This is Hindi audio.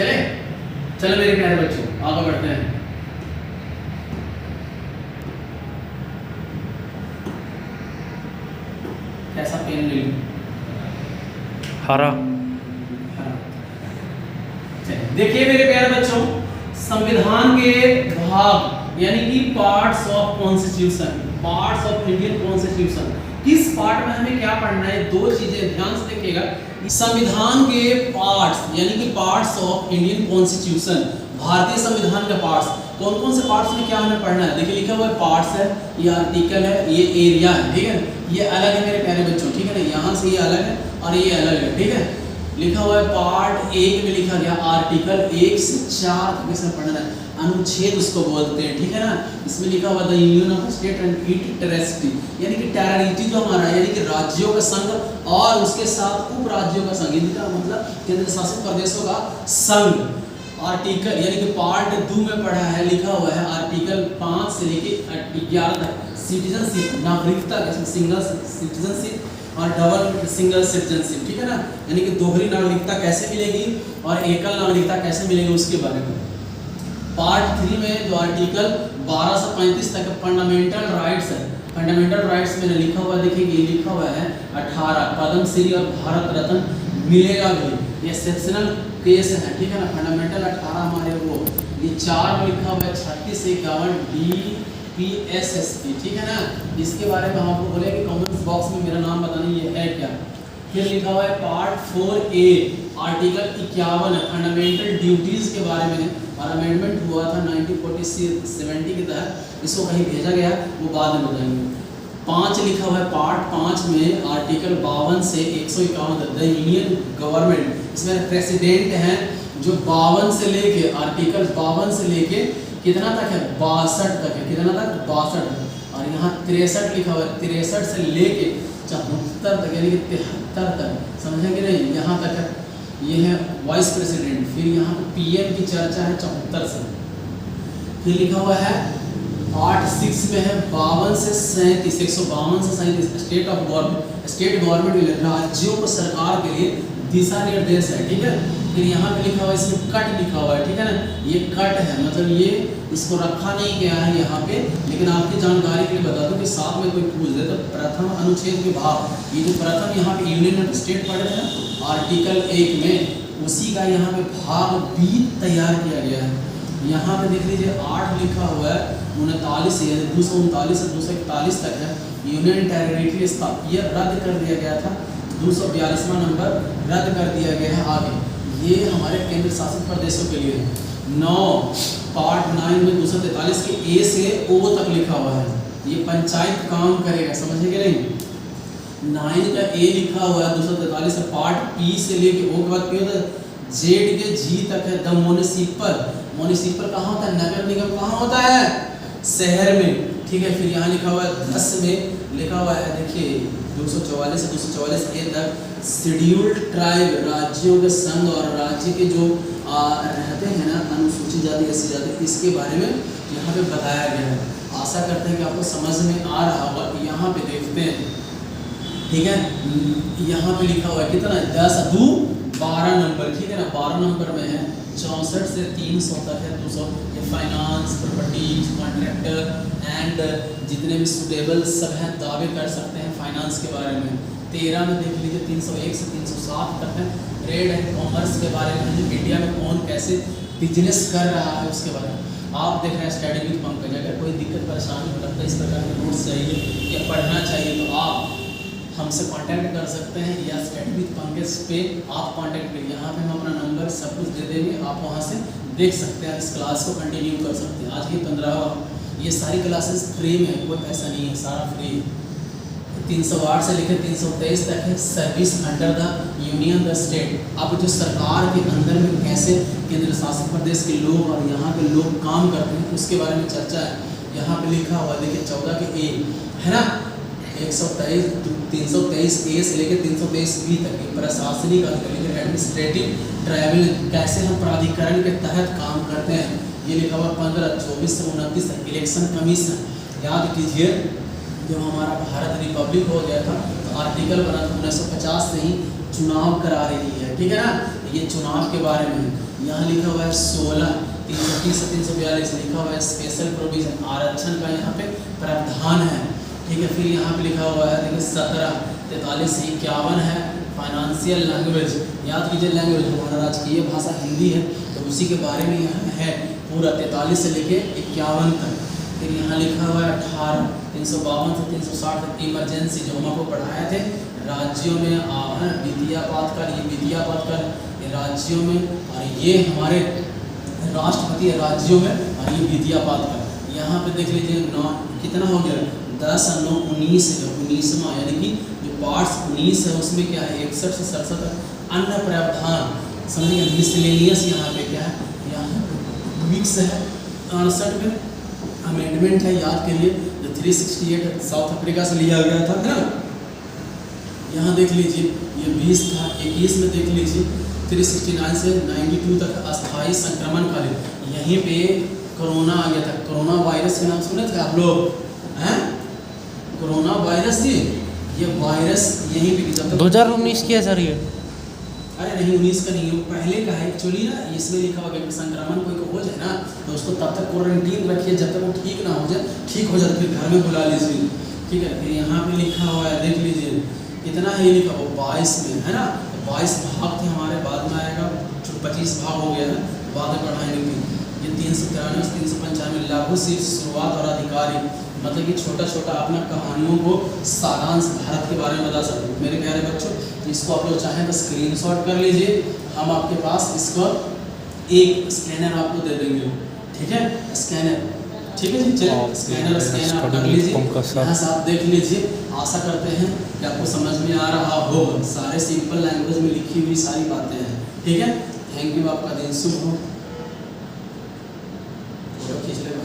चले चलो मेरे प्यारे बच्चों आगे बढ़ते हैं। कैसा पेन ले लूं? हरा। देखिए मेरे प्यारे बच्चों, संविधान के भाग यानी कि parts of constitution, parts of Indian constitution, किस पार्ट में हमें क्या पढ़ना है? दो चीजें ध्यान से देखिएगा। संविधान के पार्ट्स यानी कि पार्ट्स ऑफ इंडियन कॉन्स्टिट्यूशन, भारतीय संविधान के पार्ट्स, कौन कौन से पार्ट्स में क्या हमें पढ़ना है? देखिए लिखा हुआ है पार्ट्स है, ये आर्टिकल है, ये एरिया है, ठीक है, ये अलग है मेरे प्यारे बच्चों, ठीक है ना, यहाँ से ये अलग है और ये अलग है, ठीक है। लिखा हुआ है पार्ट एक में लिखा गया आर्टिकल 1 से 4 तक इसमें पढ़ना है, अनुच्छेद उसको बोलते हैं, ठीक है ना। इसमें लिखा हुआ the union of state and it territory, यानी कि टेरिटरी जो हमारा यानी कि राज्यों का संघ और उसके साथ उप राज्यों का संघ, इनका मतलब केंद्र शासित प्रदेशों का संघ। आर्टिकल यानी कि पार्ट 2 में पढ़ा है, लिखा हुआ है आर्टिकल 5 से लेके 11 तक सिटीजनशिप, नागरिकता, सिंगल सिटीजनशिप और डबल सिंगल सिटीजनशिप, ठीक है ना, यानी कि दोहरी नागरिकता कैसे मिलेगी और एकल नागरिकता कैसे मिलेगी उसके बारे में। पार्ट 3 में जो आर्टिकल 12 से 35 तक फंडामेंटल राइट्स है, फंडामेंटल राइट्स में लिखा हुआ, देखिए लिखा हुआ है 18 पद्म श्री और भारत रत्न मिलेगा भी, ये एक्सेप्शनल केस है, ठीक है ना। फंडामेंटल 18 हमारे वो, ये 4 में लिखा हुआ है 36 से 51 DPSSP, ठीक है ना। इसके बारे में हम आपको बोले कि कमेंट्स बॉक्स में मेरा नाम बताना ये है क्या। फिर लिखा हुआ है पार्ट 4A आर्टिकल 51 है, फंडामेंटल ड्यूटीज के बारे में, और अमेंडमेंट हुआ था 1970 के तहत, इसको कहीं भेजा गया वो बाद में बताएंगे। 5 लिखा हुआ है पार्ट 5 में आर्टिकल 52 से 151 द यूनियन गवर्नमेंट, इसमें प्रेसिडेंट हैं जो 52 से लेके आर्टिकल 52 से लेके कितना तक है 62 तक है, कितना तक 62 तक, और यहाँ 63 लिखा हुआ है 63 से लेके 74 तक यानी कि 73 तक, समझेंगे नहीं, यहाँ तक है, ये है वाइस प्रेसिडेंट। फिर यहाँ पे PM की चर्चा है 74 से। फिर लिखा हुआ है पार्ट 6 में है 52 से 37, 152 से 37 state of government, state government राज्यों को सरकार के लिए दिशा निर्देश है, ठीक है। फिर यहाँ पे लिखा हुआ है, इसमें कट लिखा हुआ है, ठीक है ना, ये कट है, मतलब ये इसको रखा नहीं गया है यहाँ पे, लेकिन आपकी जानकारी के लिए बता दूं कि साथ में कोई पूछ दे तो प्रथम अनुच्छेद के भाग, ये जो प्रथम यहाँ पे यूनियन ऑफ स्टेट पढ़ रहे हैं आर्टिकल 1 में, उसी का यहाँ पे भाग B तैयार किया गया है। यहाँ पे देख लीजिए 8 लिखा हुआ है 39 यानी 239 से 241 तक है, यूनियन टेरिटरी स्थापित, ये रद्द कर दिया गया था, 242वां नंबर रद्द कर दिया गया है आगे, ये हमारे केंद्र शासित प्रदेशों के लिए है। 9 पार्ट 9 में 243 के A से O तक लिखा हुआ है, ये पंचायत काम करेगा, समझे कि नहीं। 9 का A लिखा हुआ है 243 से, पार्ट P से लेके O के बाद P होता है, Z के G तक है द म्युनिसिपल, म्युनिसिपल कहाँ होता है, नगर निगम कहाँ होता है, शहर में, ठीक है। फिर यहाँ लिखा हुआ है 10 में लिखा हुआ है, देखिए 244 से 244A तक शेड्यूल्ड ट्राइब, राज्यों के संघ और राज्य के जो रहते हैं ना अनुसूचित जाति ऐसी जाति, इसके बारे में यहाँ पे बताया गया है। आशा करते हैं कि आपको समझ में आ रहा होगा। यहाँ पे देखते हैं, ठीक है, यहाँ पे लिखा हुआ है कितना 10 2 12 नंबर, ठीक है ना, 12 नंबर में है 64 से 300 तक है 200, ये फाइनेंस, प्रॉपर्टीज, कॉन्ट्रैक्टर एंड जितने भी सुटेबल सब हैं दावे कर सकते हैं फाइनेंस के बारे में। 13 में देख लीजिए 301 से 307 तक है, ट्रेड एंड कॉमर्स के बारे में, जो इंडिया में कौन कैसे बिजनेस कर रहा है उसके बारे में। आप देख रहे हैं स्टडी विद पंकज, अगर कोई दिक्कत परेशानी हो लगता है इस प्रकार के नोट्स चाहिए या पढ़ना चाहिए तो आप हमसे कांटेक्ट कर सकते हैं, या स्टडी विद पंकज पे आप कांटेक्ट करिए, यहाँ पे हम अपना नंबर सब कुछ दे देंगे, आप वहाँ से देख सकते हैं, इस क्लास को कंटिन्यू कर सकते हैं। आज की 15वां, ये सारी क्लासेस फ्री में, कोई पैसा नहीं है, सारा फ्री है। 308 से लेकर 323 तक है service under the union the state, अब जो सरकार के अंदर में कैसे केंद्र शासित प्रदेश के लोग और यहाँ के लोग काम करते हैं उसके बारे में चर्चा है। यहाँ पे लिखा हुआ देखिए 14 के A है ना, 323A से लेकर 323B तक प्रशासनिक अधिकारी, एडमिनिस्ट्रेटिव ट्राइब्यूनल, कैसे हम प्राधिकरण के तहत काम करते हैं, ये लिखा हुआ 15 24 से 29 तक। इलेक्शन कमीशन याद कीजिए, जब हमारा भारत रिपब्लिक हो गया था तो आर्टिकल बना था 1950 से ही चुनाव करा रही है, ठीक है ना। ये चुनाव के बारे में यहाँ लिखा हुआ है 16, 330 से 342 लिखा हुआ है स्पेशल प्रोविजन, आरक्षण का यहाँ पे प्रावधान है। ठीक है, फिर यहाँ पे लिखा हुआ है देखिए 17, 43 से 51 है फाइनेंशियल लैंग्वेज। याद कीजिए लैंग्वेज हमारा राजकीय भाषा हिंदी है, तो उसी के बारे में यहाँ है पूरा 43 से लेके 51 तक। फिर यहाँ लिखा हुआ है 18, 352 से 360 तक इमरजेंसी, जो हम आपको पढ़ाए थे राज्यों में वित्तीय आपातकाल, ये वित्तीय आपातकाल ये राज्यों में, और ये हमारे राष्ट्रपति राज्यों में, और ये वित्तीय आपातकाल। यहाँ पे देख लीजिए 9 कितना हो गया 10 और 9 19 है, 19वां यानी कि जो पार्ट्स 19 है उसमें क्या है 61 से 67 तक अन्य प्रावधान समझिए। मिसलेनियस यहाँ पे क्या है, यहाँ मिक्स है। 68 में अमेंडमेंट है, याद के लिए जो 368 साउथ अफ्रीका से लिया गया था ना। यहाँ देख लीजिए ये 20 था, 21 में देख लीजिए 369 से 92 तक अस्थायी संक्रमण कालीन, यहीं पे कोरोना आ गया था। कोरोना वायरस के नाम सुने थे आप लोग हैं? कोरोना वायरस जी, ये वायरस यहीं पे जब तक 2019 की है सर ये। अरे नहीं 19 का नहीं, पहले का है एक्चुअली ना। इसमें लिखा हुआ कि संक्रमण कोई को हो जाए ना तो उसको तब तक क्वारंटीन रखिए जब तक वो ठीक ना हो जाए, ठीक हो जाए फिर घर में बुला लीजिए। ठीक है, फिर यहाँ पे लिखा हुआ है देख लीजिए कितना है, ये लिखा हुआ 22 में है ना, 22 भाग थे हमारे, बाद में आएगा 25 भाग हो गया है, बाद में पढ़ाएंगे। ये 393 से 395 लागू से शुरुआत और अधिकारी, मतलब कि छोटा छोटा अपना कहानियों को सारांश भारत के बारे में बता सकते हैं। मेरे प्यारे बच्चों, इसको आप लोग चाहें तो स्क्रीनशॉट कर लीजिए, हम आपके पास इसको एक स्कैनर आपको दे देंगे। ठीक है, स्कैनर, ठीक है जी, चलिए स्कैनर आप कर लीजिए, यहाँ से आप देख लीजिए। आशा करते हैं कि आपको समझ में आ रहा होगा, सारे सिंपल लैंग्वेज में लिखी हुई सारी बातें हैं। ठीक है, थैंक यू, आपका दिन शुभ हो। खींच ले।